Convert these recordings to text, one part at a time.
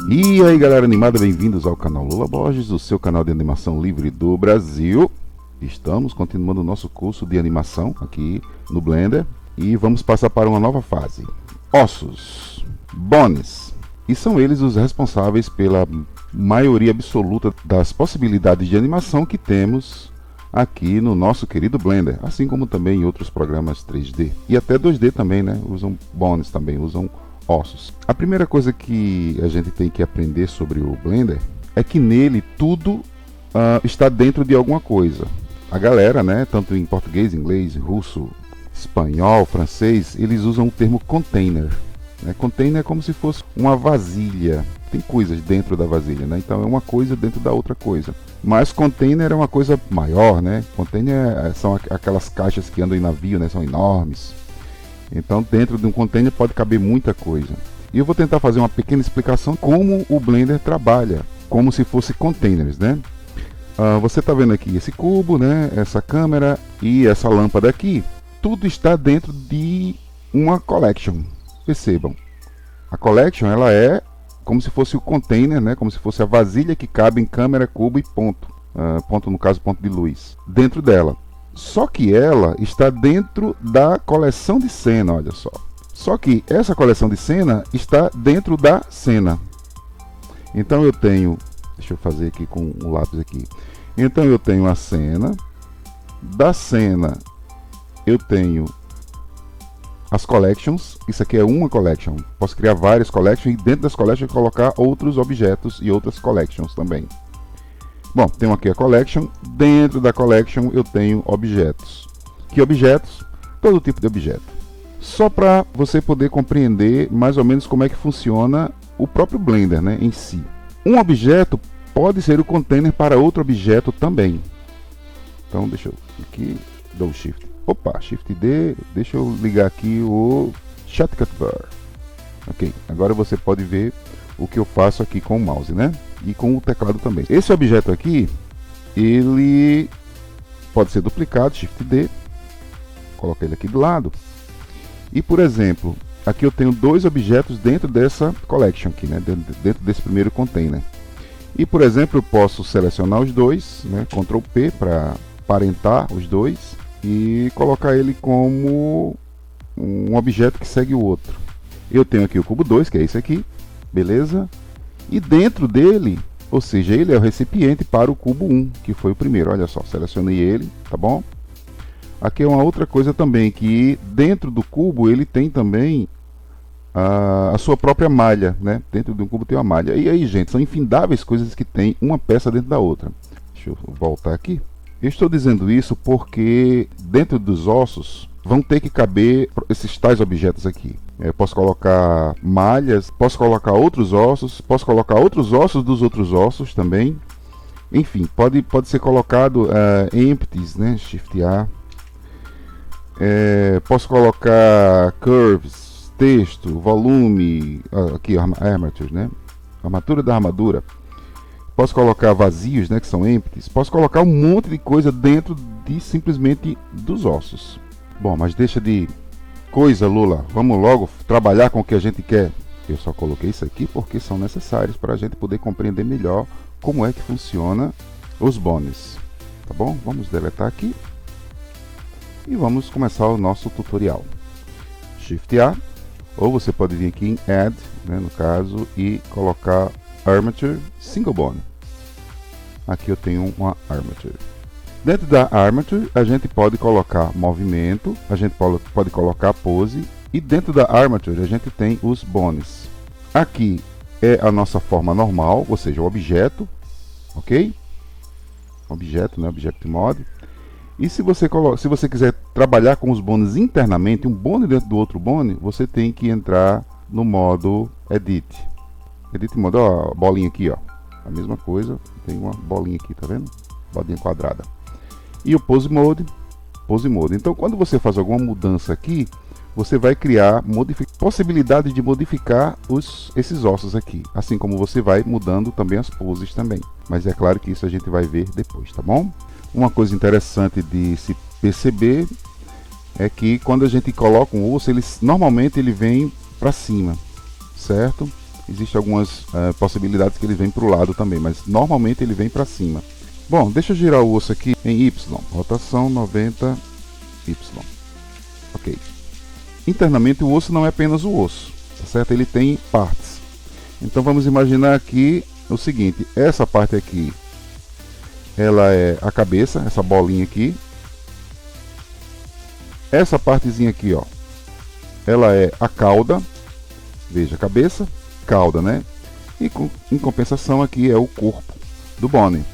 E aí galera animada, bem-vindos ao canal Lula Borges, o seu canal de animação livre do Brasil. Estamos continuando o nosso curso de animação aqui no Blender e vamos passar para uma nova fase. Ossos, bones, e são eles os responsáveis pela maioria absoluta das possibilidades de animação que temos aqui no nosso querido Blender, assim como também em outros programas 3D e até 2D também, né? Usam bones também, usam ossos. A primeira coisa que a gente tem que aprender sobre o Blender é que nele tudo está dentro de alguma coisa. A galera, né, tanto em português, inglês, russo, espanhol, francês, eles usam o termo container. Container é como se fosse uma vasilha. Tem coisas dentro da vasilha, né? Então é uma coisa dentro da outra coisa. Mas container é uma coisa maior, né? Container são aquelas caixas que andam em navio, né? São enormes. Então dentro de um container pode caber muita coisa. E eu vou tentar fazer uma pequena explicação como o Blender trabalha, como se fosse containers, né? Você está vendo aqui esse cubo, né? Essa câmera e essa lâmpada aqui. Tudo está dentro de uma collection. Percebam, a collection ela é como se fosse o container, né? Como se fosse a vasilha que cabe em câmera, cubo e ponto. Ponto no caso, ponto de luz. Dentro dela. Só que ela está dentro da coleção de cena, olha só. Só que essa coleção de cena está dentro da cena. Então eu tenho, deixa eu fazer aqui com o lápis aqui. Então eu tenho a cena. Da cena eu tenho as collections. Isso aqui é uma collection. Posso criar várias collections e dentro das collections colocar outros objetos e outras collections também. Bom, tenho aqui a collection. Dentro da collection eu tenho objetos. Que objetos? Todo tipo de objeto. Só para você poder compreender mais ou menos como é que funciona o próprio Blender, né, em si. Um objeto pode ser o container para outro objeto também. Então deixa eu aqui, dou Shift. Opa, Shift D, deixa eu ligar aqui o Shortcut Bar. Ok, agora você pode ver o que eu faço aqui com o mouse, né? E com o teclado também. Esse objeto aqui, ele pode ser duplicado, Shift D, coloca ele aqui do lado. E por exemplo, aqui eu tenho dois objetos dentro dessa collection aqui, né? Dentro desse primeiro container. E por exemplo, eu posso selecionar os dois, né? Ctrl P para parentar os dois e colocar ele como um objeto que segue o outro. Eu tenho aqui o cubo 2, que é esse aqui, beleza? E dentro dele, ou seja, ele é o recipiente para o cubo 1, que foi o primeiro. Olha só, selecionei ele, tá bom? Aqui é uma outra coisa também, que dentro do cubo ele tem também a sua própria malha, né? Dentro de um cubo tem uma malha. E aí, gente, são infindáveis coisas que tem uma peça dentro da outra. Deixa eu voltar aqui. Eu estou dizendo isso porque dentro dos ossos vão ter que caber esses tais objetos aqui. Eu posso colocar malhas, posso colocar outros ossos, posso colocar outros ossos dos outros ossos também. Enfim, pode ser colocado empties, né? Shift A. Posso colocar curves, texto, volume, aqui armature, né? Armatura da armadura. Posso colocar vazios, né, que são empties. Posso colocar um monte de coisa dentro de simplesmente dos ossos. Bom, mas deixa de coisa, Lula. Vamos logo trabalhar com o que a gente quer. Eu só coloquei isso aqui porque são necessários para a gente poder compreender melhor como é que funciona os bones. Tá bom? Vamos deletar aqui. E vamos começar o nosso tutorial. Shift A. Ou você pode vir aqui em Add, né, no caso, e colocar Armature Single Bone. Aqui eu tenho uma Armature. Dentro da Armature a gente pode colocar movimento, a gente pode colocar pose, e dentro da Armature a gente tem os bones. Aqui é a nossa forma normal, ou seja, o objeto, ok? Objeto, né? Object Mode. E se você quiser trabalhar com os bones internamente, um bone dentro do outro bone, você tem que entrar no modo Edit. Edit Mode, ó, a bolinha aqui, ó. A mesma coisa, tem uma bolinha aqui, tá vendo? Bolinha quadrada. E o Pose Mode, Pose Mode. Então, quando você faz alguma mudança aqui, você vai criar possibilidade de modificar esses ossos aqui. Assim como você vai mudando também as poses também. Mas é claro que isso a gente vai ver depois, tá bom? Uma coisa interessante de se perceber é que quando a gente coloca um osso, normalmente ele vem para cima, certo? Existem algumas possibilidades que ele vem para o lado também, mas normalmente ele vem para cima. Bom, deixa eu girar o osso aqui em Y, rotação 90 Y. Ok. Internamente o osso não é apenas o osso, tá certo? Ele tem partes. Então vamos imaginar aqui o seguinte: essa parte aqui, ela é a cabeça, essa bolinha aqui. Essa partezinha aqui, ó, ela é a cauda. Veja, cabeça, cauda, né? E em compensação aqui é o corpo do Bonnie.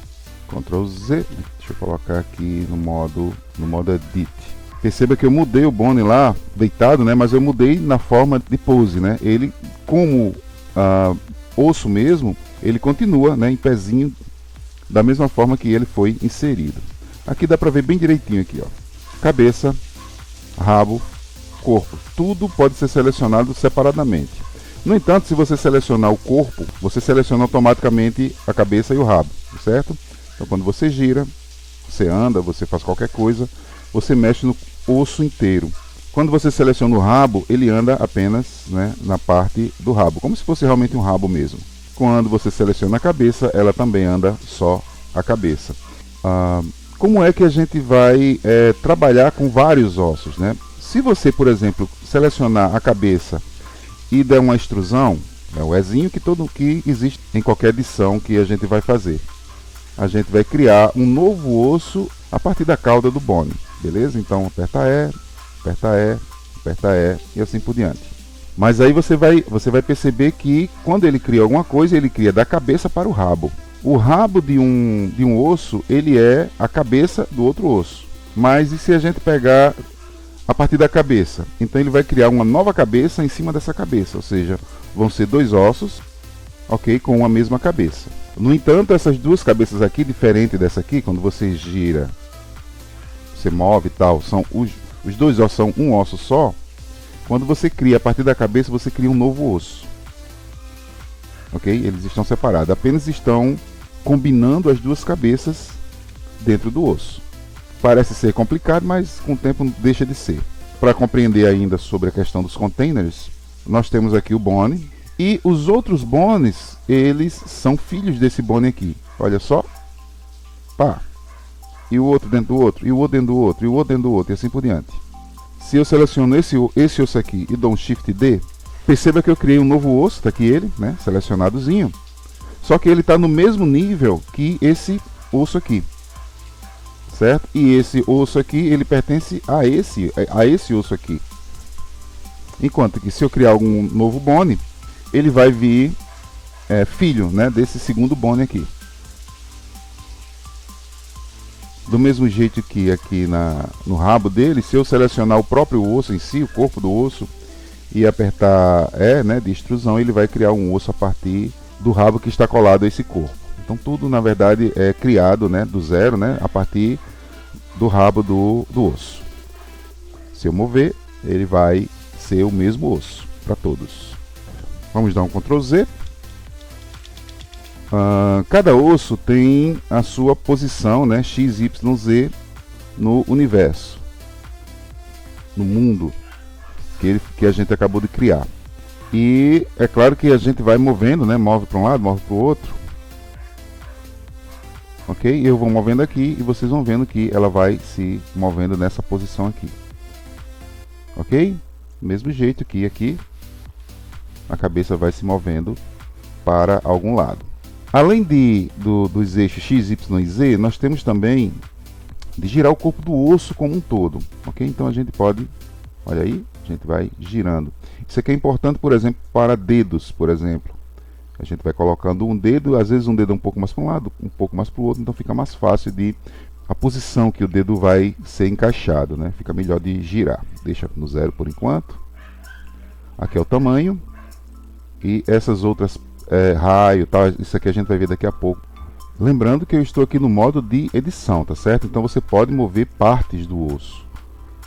Ctrl Z, deixa eu colocar aqui no modo Edit. Perceba que eu mudei o Bonnie lá, deitado, né? Mas eu mudei na forma de pose, né? Ele, como osso mesmo, ele continua, né, em pezinho, da mesma forma que ele foi inserido. Aqui dá para ver bem direitinho aqui, ó. Cabeça, rabo, corpo. Tudo pode ser selecionado separadamente. No entanto, se você selecionar o corpo, você seleciona automaticamente a cabeça e o rabo, certo? Então quando você gira, você anda, você faz qualquer coisa, você mexe no osso inteiro. Quando você seleciona o rabo, ele anda apenas, né, na parte do rabo, como se fosse realmente um rabo mesmo. Quando você seleciona a cabeça, ela também anda só a cabeça. Como é que a gente vai trabalhar com vários ossos, né? Se você, por exemplo, selecionar a cabeça e der uma extrusão, é o Ezinho que existe em qualquer edição que a gente vai fazer. A gente vai criar um novo osso a partir da cauda do Bonnie, beleza? Então aperta E, aperta E, aperta E e assim por diante. Mas aí você vai perceber que quando ele cria alguma coisa, ele cria da cabeça para o rabo. O rabo de um osso, ele é a cabeça do outro osso. Mas e se a gente pegar a partir da cabeça? Então ele vai criar uma nova cabeça em cima dessa cabeça, ou seja, vão ser dois ossos, ok, com a mesma cabeça. No entanto, essas duas cabeças aqui, diferente dessa aqui, quando você gira, você move e tal, são os dois ossos são um osso só. Quando você cria a partir da cabeça, você cria um novo osso, ok? Eles estão separados, apenas estão combinando as duas cabeças dentro do osso. Parece ser complicado, mas com o tempo deixa de ser. Para compreender ainda sobre a questão dos containers, nós temos aqui o Bonnie. E os outros Bonnies, eles são filhos desse Bonnie aqui. Olha só. Pá. E o outro dentro do outro, e o outro dentro do outro, e o outro dentro do outro, e assim por diante. Se eu seleciono esse osso aqui e dou um Shift D, perceba que eu criei um novo osso, está aqui ele, né, selecionadozinho. Só que ele está no mesmo nível que esse osso aqui. Certo? E esse osso aqui, ele pertence a esse osso aqui. Enquanto que se eu criar algum novo Bonnie, ele vai vir filho, né, desse segundo Bonnie aqui. Do mesmo jeito que aqui no rabo dele, se eu selecionar o próprio osso em si, o corpo do osso, e apertar E, né, de extrusão, ele vai criar um osso a partir do rabo que está colado a esse corpo. Então tudo, na verdade, é criado, né, do zero, né, a partir do rabo do osso. Se eu mover, ele vai ser o mesmo osso para todos. Vamos dar um Ctrl Z. Cada osso tem a sua posição, né, X, Y, Z no universo, no mundo que a gente acabou de criar. E é claro que a gente vai movendo, né, move para um lado, move para o outro. Ok? Eu vou movendo aqui e vocês vão vendo que ela vai se movendo nessa posição aqui. Ok? Mesmo jeito que aqui a cabeça vai se movendo para algum lado. Além dos eixos X, Y e Z, nós temos também de girar o corpo do osso como um todo. Ok? Então a gente pode, olha aí, a gente vai girando. Isso aqui é importante, por exemplo, para dedos, por exemplo. A gente vai colocando um dedo, às vezes um dedo é um pouco mais para um lado, um pouco mais para o outro, então fica mais fácil de a posição que o dedo vai ser encaixado, né? Fica melhor de girar. Deixa no zero por enquanto. Aqui é o tamanho. E essas outras raio, tal, isso aqui a gente vai ver daqui a pouco. Lembrando que eu estou aqui no modo de edição, tá certo? Então você pode mover partes do osso.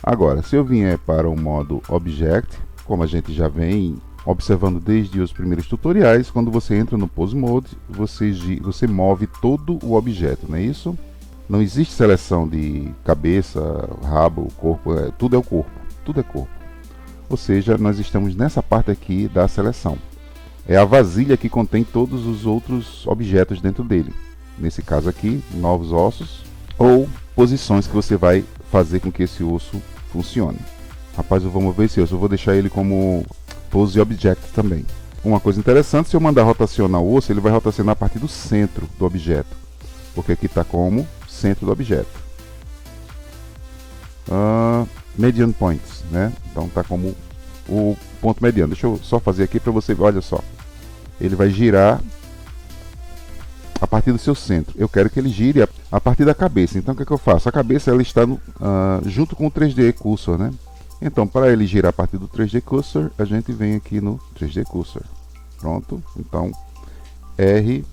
Agora, se eu vier para o modo Object, como a gente já vem observando desde os primeiros tutoriais, quando você entra no Pose Mode, você move todo o objeto, não é isso? Não existe seleção de cabeça, rabo, corpo, tudo é o corpo, tudo é corpo. Ou seja, nós estamos nessa parte aqui da seleção. é a vasilha que contém todos os outros objetos dentro dele. Nesse caso aqui, novos ossos ou posições que você vai fazer com que esse osso funcione. Rapaz, eu vou mover esse osso, eu vou deixar ele como pose object também. Uma coisa interessante, se eu mandar rotacionar o osso, ele vai rotacionar a partir do centro do objeto, porque aqui está como centro do objeto. Median points, né? Então está como o ponto mediano. Deixa eu só fazer aqui para você ver, olha só. Ele vai girar a partir do seu centro. Eu quero que ele gire a partir da cabeça. Então o que é que eu faço? A cabeça ela está junto com o 3D Cursor, né? Então para ele girar a partir do 3D Cursor, a gente vem aqui no 3D Cursor. Pronto. Então R90Y.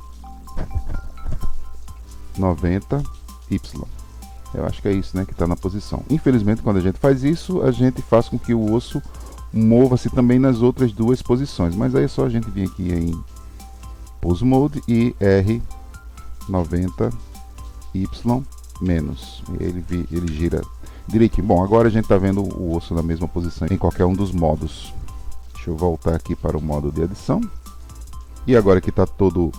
Eu acho que é isso, né, que está na posição. Infelizmente, quando a gente faz isso, a gente faz com que o osso mova-se também nas outras duas posições. Mas aí é só a gente vir aqui em Pose Mode e R90Y menos. E ele gira direitinho. Bom, agora a gente está vendo o osso na mesma posição em qualquer um dos modos. Deixa eu voltar aqui para o modo de adição. E agora que está todo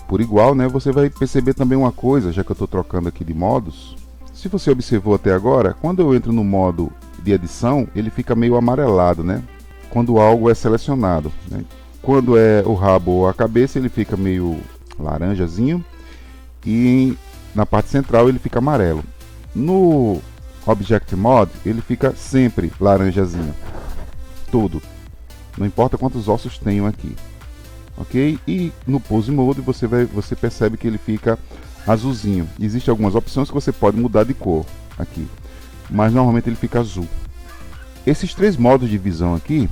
por igual, né, você vai perceber também uma coisa, já que eu estou trocando aqui de modos. Se você observou até agora, quando eu entro no modo de edição, ele fica meio amarelado, né? Quando algo é selecionado, né? Quando é o rabo ou a cabeça, ele fica meio laranjazinho. E na parte central ele fica amarelo. No Object Mode, ele fica sempre laranjazinho. Tudo. Não importa quantos ossos tenham aqui. Ok? E no Pose Mode você percebe que ele fica azulzinho. Existem algumas opções que você pode mudar de cor aqui, mas normalmente ele fica azul. Esses três modos de visão aqui,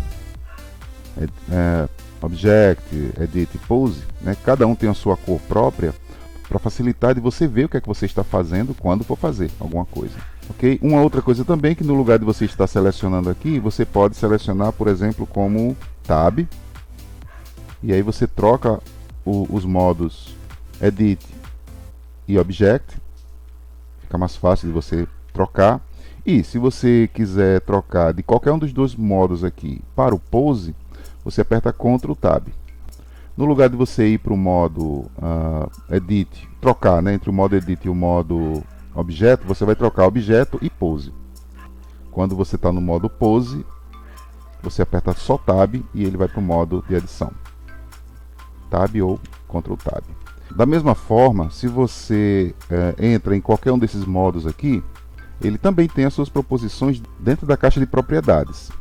Object, Edit e Pose, né, cada um tem a sua cor própria para facilitar de você ver o que é que você está fazendo quando for fazer alguma coisa. Ok? Uma outra coisa também é que no lugar de você estar selecionando aqui, você pode selecionar, por exemplo, como Tab. E aí você troca os modos Edit e Object. Fica mais fácil de você trocar. E se você quiser trocar de qualquer um dos dois modos aqui para o Pose, você aperta Ctrl Tab. No lugar de você ir para o modo Edit, trocar, né, entre o modo Edit e o modo Objeto, você vai trocar Objeto e Pose. Quando você está no modo Pose, você aperta só Tab e ele vai para o modo de edição. Tab ou Ctrl Tab. Da mesma forma, se você entra em qualquer um desses modos aqui, ele também tem as suas proposições dentro da caixa de propriedades.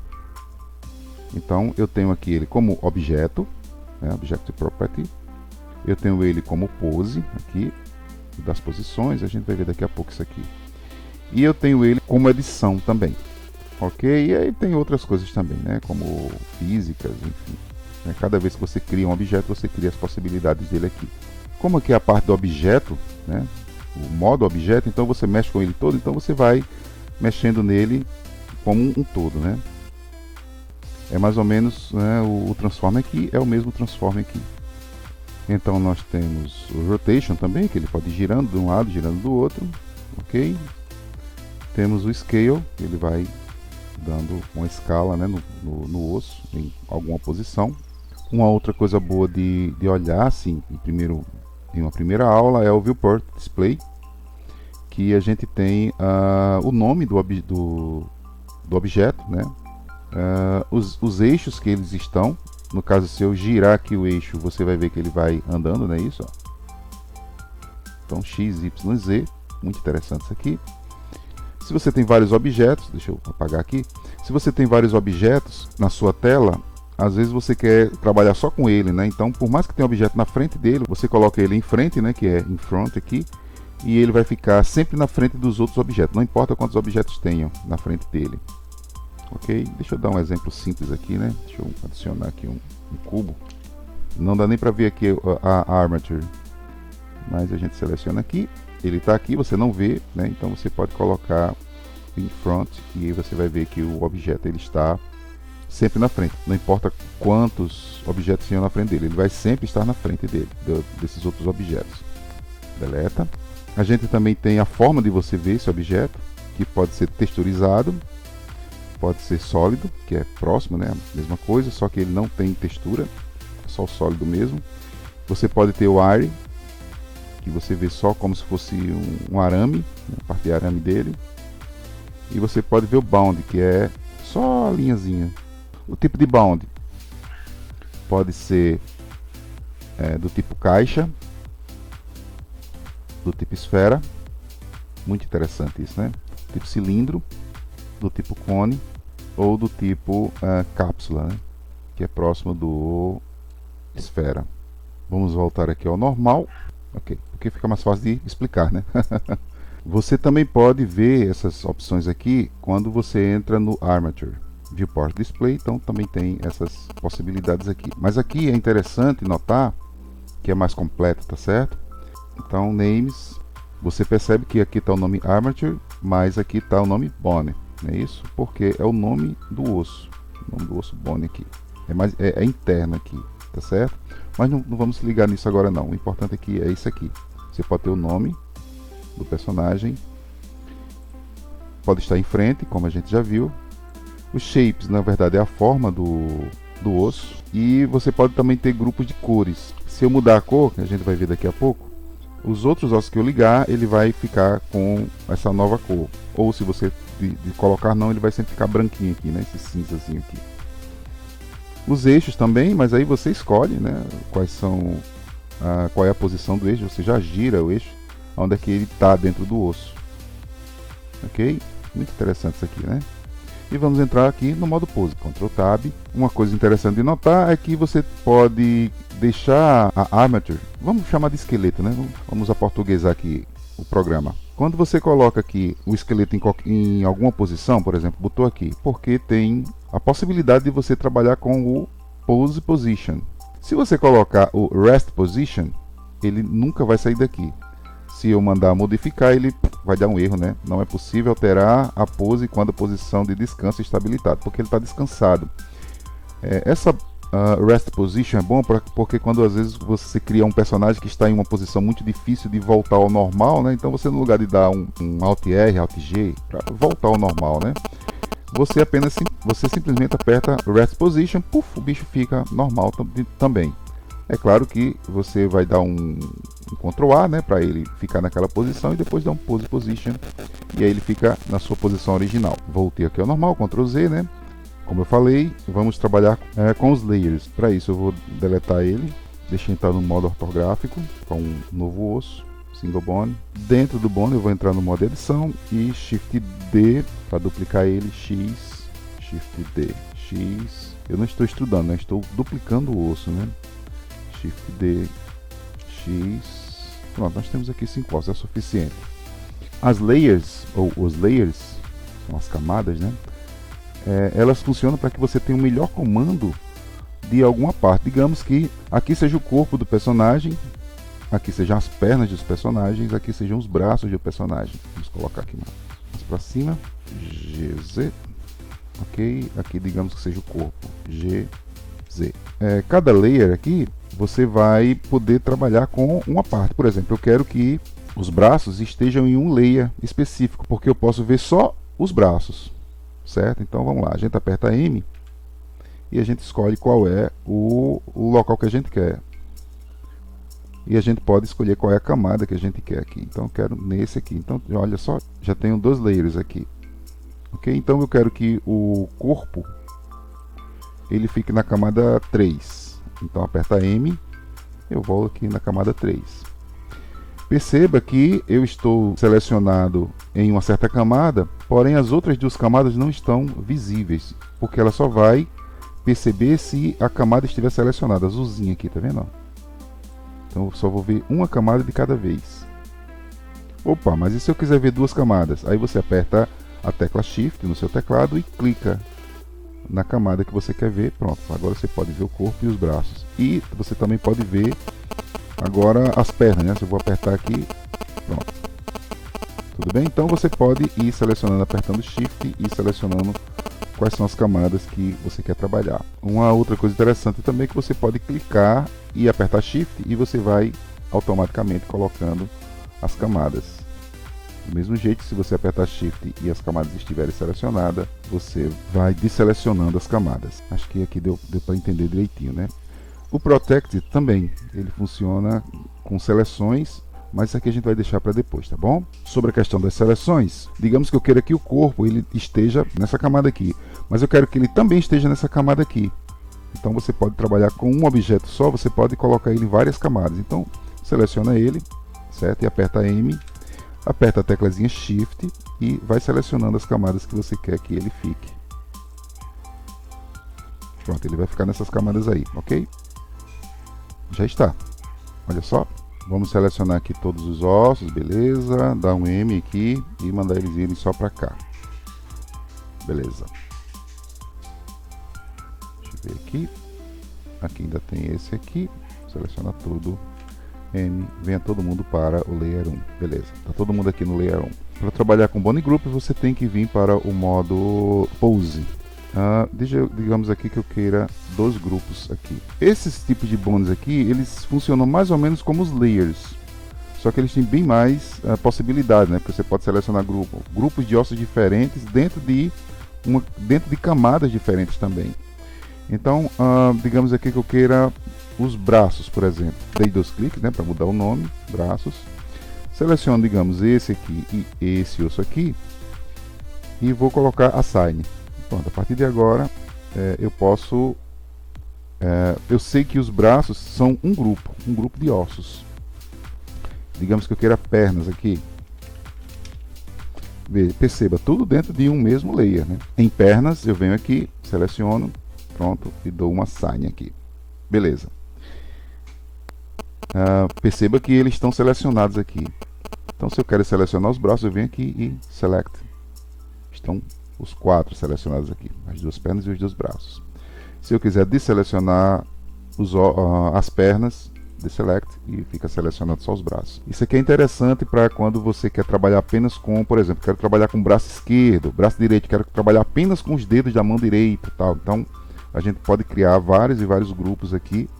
Então eu tenho aqui ele como objeto, né, Object Property. Eu tenho ele como pose, aqui, das posições, a gente vai ver daqui a pouco isso aqui. E eu tenho ele como edição também. Ok? E aí tem outras coisas também, né, como físicas, enfim. Cada vez que você cria um objeto, você cria as possibilidades dele aqui. Como aqui é a parte do objeto, né, o modo objeto, então você mexe com ele todo, então você vai mexendo nele como um todo, né? É mais ou menos, né, o transform aqui é o mesmo transform aqui. Então nós temos o rotation também, que ele pode ir girando de um lado, girando do outro, ok? Temos o scale, ele vai dando uma escala, né, no osso, em alguma posição. Uma outra coisa boa de olhar, assim, em uma primeira aula, é o Viewport Display, que a gente tem o nome do objeto, né? Os eixos que eles estão. No caso, se eu girar aqui o eixo, você vai ver que ele vai andando, não é isso? Ó. Então, X, Y, Z, muito interessante isso aqui. Se você tem vários objetos, deixa eu apagar aqui. Se você tem vários objetos na sua tela, às vezes você quer trabalhar só com ele, né? Então, por mais que tenha um objeto na frente dele, você coloca ele em frente, né? Que é in front aqui, e ele vai ficar sempre na frente dos outros objetos, não importa quantos objetos tenham na frente dele. Ok? Deixa eu dar um exemplo simples aqui, né? Deixa eu adicionar aqui um cubo. Não dá nem para ver aqui a armature, mas a gente seleciona aqui. Ele está aqui, você não vê, né? Então você pode colocar in front e aí você vai ver que o objeto ele está sempre na frente. Não importa quantos objetos tenham na frente dele, ele vai sempre estar na frente dele, desses outros objetos. Deleta. A gente também tem a forma de você ver esse objeto, que pode ser texturizado, pode ser sólido, que é próximo, né? A mesma coisa, só que ele não tem textura, só o sólido mesmo. Você pode ter o Wire, que você vê só como se fosse um arame, a parte de arame dele. E você pode ver o Bound, que é só a linhazinha. O tipo de Bound pode ser do tipo caixa, do tipo esfera, muito interessante isso, né? Tipo cilindro, do tipo cone ou do tipo cápsula, né? Que é próximo do esfera. Vamos voltar aqui ao normal, ok? Porque fica mais fácil de explicar, né? Você também pode ver essas opções aqui quando você entra no Armature Viewport Display, então também tem essas possibilidades aqui. Mas aqui é interessante notar que é mais completo, tá certo? Então, Names, você percebe que aqui está o nome Armature, mas aqui está o nome Bone, não é isso? Porque é o nome do osso, o nome do osso Bone aqui. É interno aqui, tá certo? Mas não vamos se ligar nisso agora não, o importante aqui é isso aqui. Você pode ter o nome do personagem, pode estar em frente, como a gente já viu. Os shapes, na verdade, é a forma do osso. E você pode também ter grupos de cores. Se eu mudar a cor, que a gente vai ver daqui a pouco, os outros ossos que eu ligar, ele vai ficar com essa nova cor. Ou se você de colocar não, ele vai sempre ficar branquinho aqui, né? Esse cinzazinho aqui. Os eixos também, mas aí você escolhe, né? Qual é a posição do eixo. Você já gira o eixo, onde é que ele está dentro do osso. Ok? Muito interessante isso aqui, né? E vamos entrar aqui no modo pose, Ctrl Tab. Uma coisa interessante de notar é que você pode deixar a Armature, vamos chamar de esqueleto, né? Vamos aportuguesar aqui o programa. Quando você coloca aqui o esqueleto em alguma posição, por exemplo, botou aqui, porque tem a possibilidade de você trabalhar com o Pose Position. Se você colocar o Rest Position, ele nunca vai sair daqui. Se eu mandar modificar, ele vai dar um erro, né? Não é possível alterar a pose quando a posição de descanso está habilitada, porque ele está descansado. Essa Rest Position é bom porque quando às vezes você cria um personagem que está em uma posição muito difícil de voltar ao normal, né? Então você, no lugar de dar um Alt R, Alt G, para voltar ao normal, né? Você simplesmente aperta Rest Position, puff, o bicho fica normal também. É claro que você vai dar um Ctrl A, né, para ele ficar naquela posição, e depois dá um Pose Position e aí ele fica na sua posição original. Voltei aqui ao normal, Ctrl Z, né? Como eu falei, vamos trabalhar com os layers. Para isso eu vou deletar ele, deixa entrar no modo ortográfico com um novo osso, Single Bone. Dentro do bone eu vou entrar no modo edição e Shift D para duplicar ele, X, Shift D, X. Eu não estou extrudando, né? Estou duplicando o osso, né? Shift D, X. Pronto, nós temos aqui 5 ossos, é o suficiente. As layers, ou os layers, são as camadas, né? Elas funcionam para que você tenha um melhor comando de alguma parte. Digamos que aqui seja o corpo do personagem, aqui sejam as pernas dos personagens, aqui sejam os braços do personagem. Vamos colocar aqui mais para cima, GZ. Ok, aqui digamos que seja o corpo, GZ. Cada layer aqui você vai poder trabalhar com uma parte. Por exemplo, eu quero que os braços estejam em um layer específico, porque eu posso ver só os braços, certo? Então vamos lá, a gente aperta M e a gente escolhe qual é o local que a gente quer. E a gente pode escolher qual é a camada que a gente quer aqui. Então eu quero nesse aqui. Então olha só, já tenho 2 layers aqui. Ok? Então eu quero que o corpo ele fique na camada 3. Então aperta M, eu volto aqui na camada 3. Perceba que eu estou selecionado em uma certa camada, porém as outras 2 camadas não estão visíveis, porque ela só vai perceber se a camada estiver selecionada, azulzinha aqui, tá vendo? Então eu só vou ver uma camada de cada vez. Opa, mas e se eu quiser ver 2 camadas? Aí você aperta a tecla Shift no seu teclado e clica na camada que você quer ver. Pronto, agora você pode ver o corpo e os braços. E você também pode ver agora as pernas, né? Se eu vou apertar aqui, pronto. Tudo bem? Então você pode ir selecionando, apertando Shift e selecionando quais são as camadas que você quer trabalhar. Uma outra coisa interessante também é que você pode clicar e apertar Shift e você vai automaticamente colocando as camadas. Do mesmo jeito, se você apertar Shift e as camadas estiverem selecionadas, você vai desselecionando as camadas. Acho que aqui deu para entender direitinho, né? O Protect também, ele funciona com seleções, mas isso aqui a gente vai deixar para depois, tá bom? Sobre a questão das seleções, digamos que eu queira que o corpo ele esteja nessa camada aqui, mas eu quero que ele também esteja nessa camada aqui. Então você pode trabalhar com um objeto só, você pode colocar ele em várias camadas. Então seleciona ele, certo? E aperta M, aperta a teclazinha Shift e vai selecionando as camadas que você quer que ele fique. Pronto, ele vai ficar nessas camadas aí, ok? Já está. Olha só. Vamos selecionar aqui todos os ossos, beleza. Dar um M aqui e mandar eles irem só para cá. Beleza. Deixa eu ver aqui. Aqui ainda tem esse aqui. Seleciona tudo. M. Venha todo mundo para o Layer 1. Beleza. Tá todo mundo aqui no Layer 1. Para trabalhar com Bone Group, você tem que vir para o modo Pose. Digamos aqui que eu queira 2 grupos aqui. Esses tipos de bones aqui, eles funcionam mais ou menos como os layers, só que eles têm bem mais possibilidades, né? Porque você pode selecionar grupos de ossos diferentes dentro de camadas diferentes também. Então, digamos aqui que eu queira os braços, por exemplo. Dei 2 cliques, né, para mudar o nome, braços. Seleciono, digamos, esse aqui e esse osso aqui e vou colocar Assign. Pronto, a partir de agora eu posso, eu sei que os braços são um grupo de ossos. Digamos que eu queira pernas aqui. Perceba, tudo dentro de um mesmo layer, né? Em pernas eu venho aqui, seleciono, pronto, e dou uma Assign aqui. Beleza. Perceba que eles estão selecionados aqui. Então se eu quero selecionar os braços, eu venho aqui e Select. Estão os 4 selecionados aqui, as 2 pernas e os 2 braços. Se eu quiser desselecionar as pernas, deselect e fica selecionado só os braços. Isso aqui é interessante para quando você quer trabalhar apenas com, por exemplo, quero trabalhar com o braço esquerdo, braço direito, quero trabalhar apenas com os dedos da mão direita, tal. Então a gente pode criar vários e vários grupos aqui.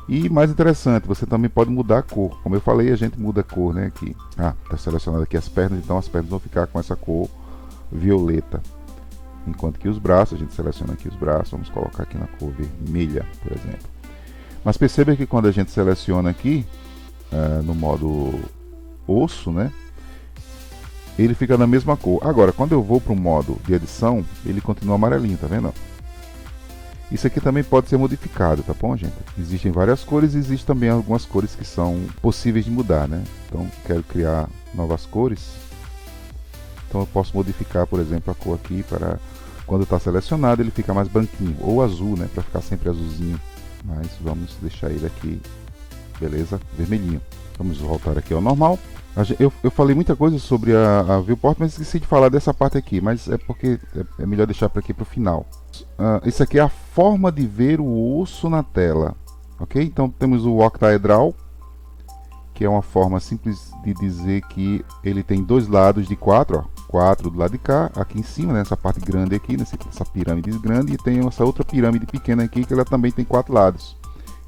E mais interessante, você também pode mudar a cor. Como eu falei, a gente muda a cor, né? Aqui. Está selecionado aqui as pernas, então as pernas vão ficar com essa cor violeta. Enquanto que os braços, a gente seleciona aqui os braços, vamos colocar aqui na cor vermelha, por exemplo. Mas perceba que quando a gente seleciona aqui, no modo osso, né, ele fica na mesma cor. Agora, quando eu vou para o modo de edição, ele continua amarelinho, tá vendo? Isso aqui também pode ser modificado, tá bom, gente? Existem várias cores e existem também algumas cores que são possíveis de mudar, né? Então, quero criar novas cores. Então eu posso modificar, por exemplo, a cor aqui para quando está selecionado ele fica mais branquinho, ou azul, né, para ficar sempre azulzinho. Mas vamos deixar ele aqui, beleza, vermelhinho. Vamos voltar aqui ao normal. Eu falei muita coisa sobre a viewport, mas esqueci de falar dessa parte aqui, mas é porque é melhor deixar para aqui para o final. Isso aqui é a forma de ver o osso na tela, ok? Então temos o octaedral, que é uma forma simples de dizer que ele tem 2 lados de 4, ó. 4 do lado de cá, aqui em cima, nessa parte grande aqui, nessa pirâmide grande, e tem essa outra pirâmide pequena aqui, que ela também tem 4 lados.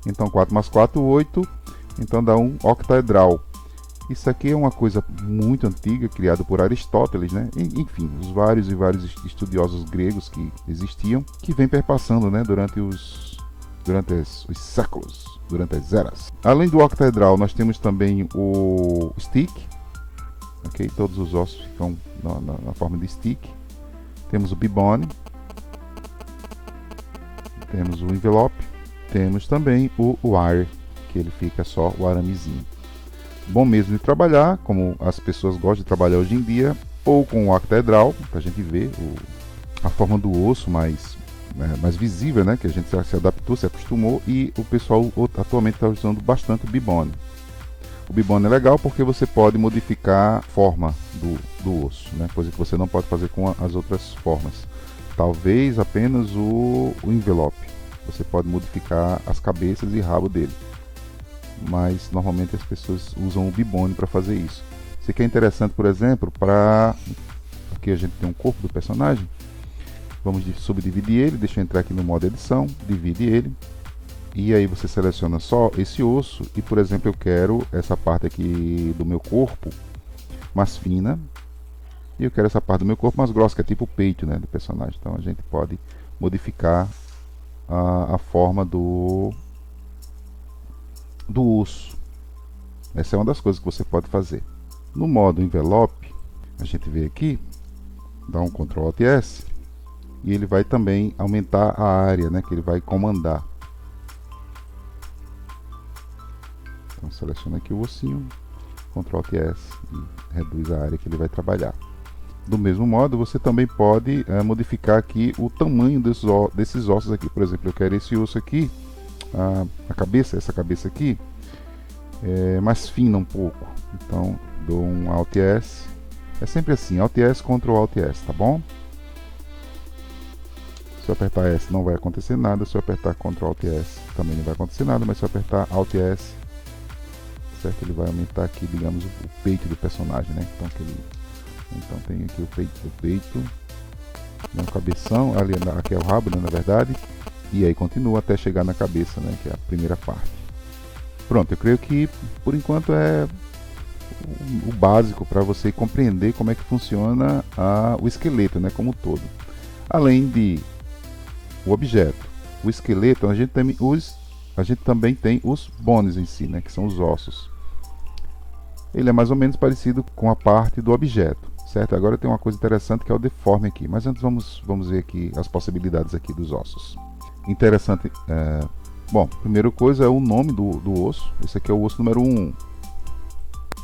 Então 4 mais 4, 8, então dá um octaedral. Isso aqui é uma coisa muito antiga, criada por Aristóteles, né? Enfim, os vários e vários estudiosos gregos que existiam, que vem perpassando, né, durante os séculos, durante as eras. Além do octaedral, nós temos também o stick. Ok, todos os ossos ficam na forma de stick. Temos o bibone, temos o envelope, temos também o wire, que ele fica só o aramezinho. Bom mesmo de trabalhar, como as pessoas gostam de trabalhar hoje em dia, ou com o octaedral, para a gente ver a forma do osso mais visível, né, que a gente se adaptou, se acostumou, e o pessoal atualmente está usando bastante o bibone. O bibone é legal porque você pode modificar a forma do osso, né? Coisa que você não pode fazer com as outras formas. Talvez apenas o envelope. Você pode modificar as cabeças e rabo dele. Mas normalmente as pessoas usam o bibone para fazer isso. Isso aqui é interessante, por exemplo, para... Aqui a gente tem um corpo do personagem. Vamos subdividir ele. Deixa eu entrar aqui no modo edição. Divide ele. E aí você seleciona só esse osso e, por exemplo, eu quero essa parte aqui do meu corpo mais fina e eu quero essa parte do meu corpo mais grossa, que é tipo o peito, né, do personagem. Então a gente pode modificar a forma do do osso. Essa é uma das coisas que você pode fazer. No modo envelope, a gente vê aqui, dá um Ctrl Alt S, e ele vai também aumentar a área, né, que ele vai comandar. Então seleciona aqui o ossinho, Ctrl Alt S, e reduz a área que ele vai trabalhar. Do mesmo modo, você também pode modificar aqui o tamanho desses ossos aqui. Por exemplo, eu quero esse osso aqui, a cabeça, essa cabeça aqui, mais fina um pouco. Então, dou um Alt S. É sempre assim, Alt S, Ctrl Alt S, tá bom? Se eu apertar S não vai acontecer nada, se eu apertar Ctrl Alt S também não vai acontecer nada, mas se eu apertar Alt S, certo, ele vai aumentar aqui, digamos, o peito do personagem, né? Então tem aqui o peito, né, o cabeção, ali aqui é o rabo, né, na verdade, e aí continua até chegar na cabeça, né, que é a primeira parte. Pronto, eu creio que por enquanto é o básico para você compreender como é que funciona o esqueleto, né, como um todo. Além de o objeto, o esqueleto, a gente também tem os bones em si, né, que são os ossos. Ele é mais ou menos parecido com a parte do objeto, certo? Agora tem uma coisa interessante que é o deforme aqui, mas antes vamos ver aqui as possibilidades aqui dos ossos. Interessante, bom, primeira coisa é o nome do osso. Esse aqui é o osso número 1,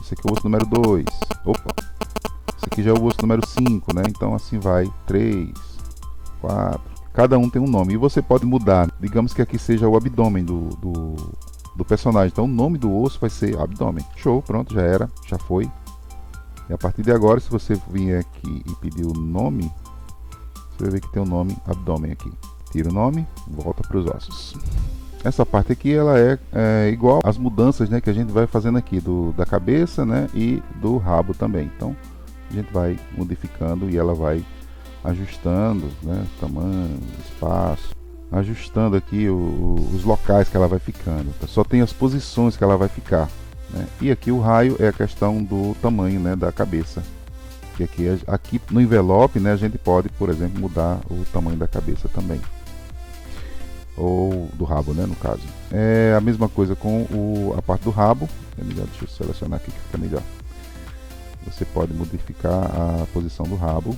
esse aqui é o osso número 2, opa, esse aqui já é o osso número 5, né? Então assim vai, 3, 4, cada um tem um nome, e você pode mudar, digamos que aqui seja o abdômen do personagem, então o nome do osso vai ser abdômen. Show, pronto, já era, já foi. E a partir de agora, se você vier aqui e pedir o nome, você vai ver que tem o nome abdômen aqui. Tira o nome, volta para os ossos. Essa parte aqui ela é igual às mudanças, né, que a gente vai fazendo aqui da cabeça, né, e do rabo também. Então a gente vai modificando e ela vai ajustando, né, tamanho, espaço, ajustando aqui os locais que ela vai ficando. Só tem as posições que ela vai ficar, né? E aqui o raio é a questão do tamanho, né, da cabeça. Que aqui no envelope, né, a gente pode, por exemplo, mudar o tamanho da cabeça também, ou do rabo, né, no caso. É a mesma coisa com a parte do rabo. É melhor, deixa eu selecionar aqui que fica melhor. Você pode modificar a posição do rabo.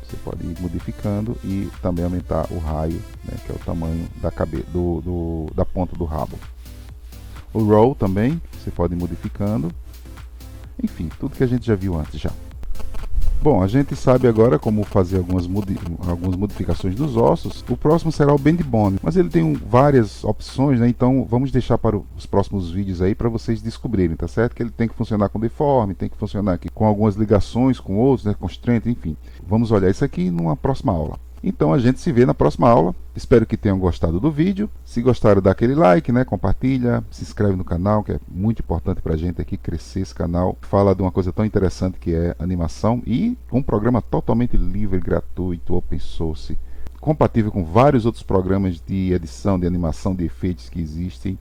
Você pode ir modificando e também aumentar o raio, né, que é o tamanho da cabeça, da ponta do rabo. O roll também, você pode ir modificando. Enfim, tudo que a gente já viu antes já. Bom, a gente sabe agora como fazer algumas modificações dos ossos. O próximo será o Bend Bone, mas ele tem várias opções, né? Então vamos deixar para os próximos vídeos aí para vocês descobrirem, tá certo? Que ele tem que funcionar com deforme, tem que funcionar aqui com algumas ligações com outros, né? Constraint, enfim. Vamos olhar isso aqui numa próxima aula. Então a gente se vê na próxima aula. Espero que tenham gostado do vídeo. Se gostaram, dá aquele like, né? Compartilha, se inscreve no canal, que é muito importante pra gente aqui crescer esse canal. Fala de uma coisa tão interessante que é animação e um programa totalmente livre, gratuito, open source, compatível com vários outros programas de edição, de animação, de efeitos que existem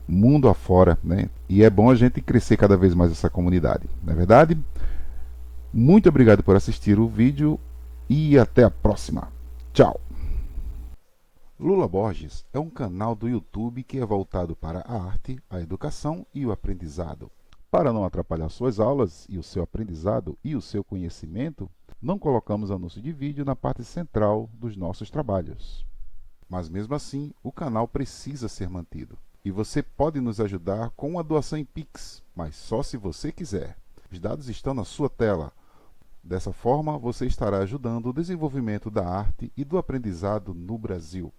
mundo afora, né? E é bom a gente crescer cada vez mais essa comunidade, não é verdade? Muito obrigado por assistir o vídeo e até a próxima. Tchau! Lula Borges é um canal do YouTube que é voltado para a arte, a educação e o aprendizado. Para não atrapalhar suas aulas e o seu aprendizado e o seu conhecimento, não colocamos anúncio de vídeo na parte central dos nossos trabalhos. Mas mesmo assim, o canal precisa ser mantido. E você pode nos ajudar com uma doação em Pix, mas só se você quiser. Os dados estão na sua tela. Dessa forma, você estará ajudando o desenvolvimento da arte e do aprendizado no Brasil.